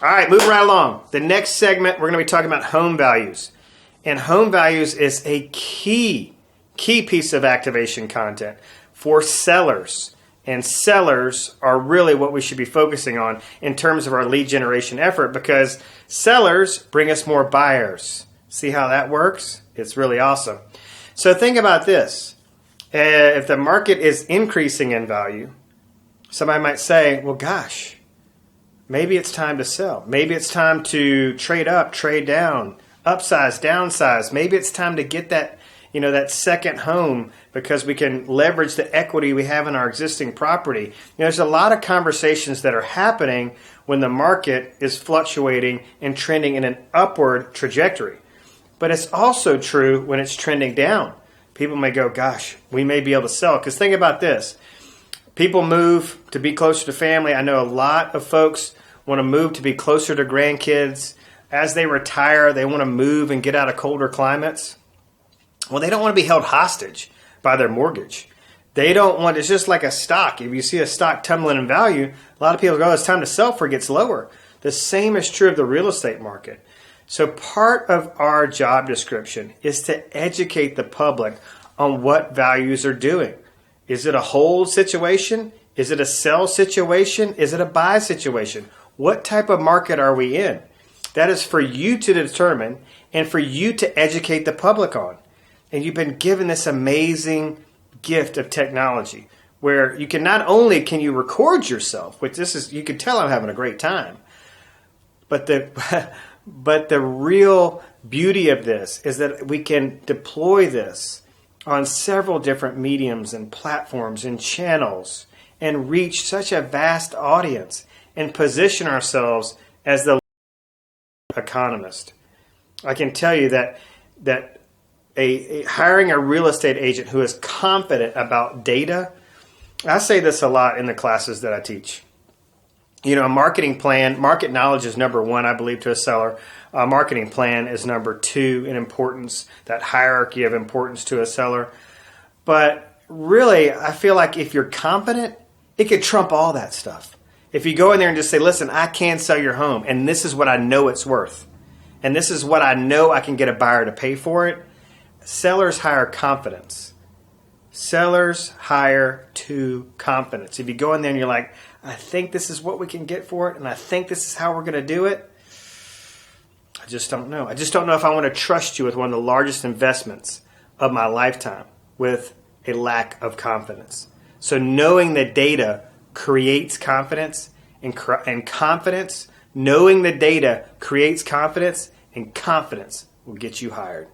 All right, moving right along. The next segment, we're going to be talking about home values. And home values is a key piece of activation content for sellers. And sellers are really what we should be focusing on in terms of our lead generation effort, because sellers bring us more buyers. See how that works? It's really awesome. So think about this. If the market is increasing in value, somebody might say, well, gosh, maybe it's time to sell. Maybe it's time to trade up, trade down, upsize, downsize. Maybe it's time to get that, that second home because we can leverage the equity we have in our existing property. There's a lot of conversations that are happening when the market is fluctuating and trending in an upward trajectory. But it's also true when it's trending down. People may go, gosh, we may be able to sell. Because think about this. People move to be closer to family. I know a lot of folks want to move to be closer to grandkids. As they retire, they want to move and get out of colder climates. Well, they don't want to be held hostage by their mortgage. They don't want, it's just like a stock. If you see a stock tumbling in value, a lot of people go, oh, it's time to sell before it gets lower. The same is true of the real estate market. So part of our job description is to educate the public on what values are doing. Is it a hold situation? Is it a sell situation? Is it a buy situation? What type of market are we in? That is for you to determine and for you to educate the public on. And you've been given this amazing gift of technology where you can not only can you record yourself, which this is, you can tell I'm having a great time, but the real beauty of this is that we can deploy this on several different mediums and platforms and channels and reach such a vast audience and position ourselves as the economist. I can tell you that hiring a real estate agent who is confident about data, I say this a lot in the classes that I teach. A marketing plan, market knowledge is number one, I believe, to a seller. A marketing plan is number two in importance, that hierarchy of importance to a seller. But really, I feel like if you're confident, it could trump all that stuff. If you go in there and just say, listen, I can sell your home, and this is what I know it's worth, and this is what I know I can get a buyer to pay for it, sellers hire confidence. Sellers hire to confidence. If you go in there and you're like, I think this is what we can get for it, and I think this is how we're going to do it, I just don't know. I just don't know if I want to trust you with one of the largest investments of my lifetime with a lack of confidence. So knowing the data creates confidence, and confidence, knowing the data creates confidence, and confidence will get you hired.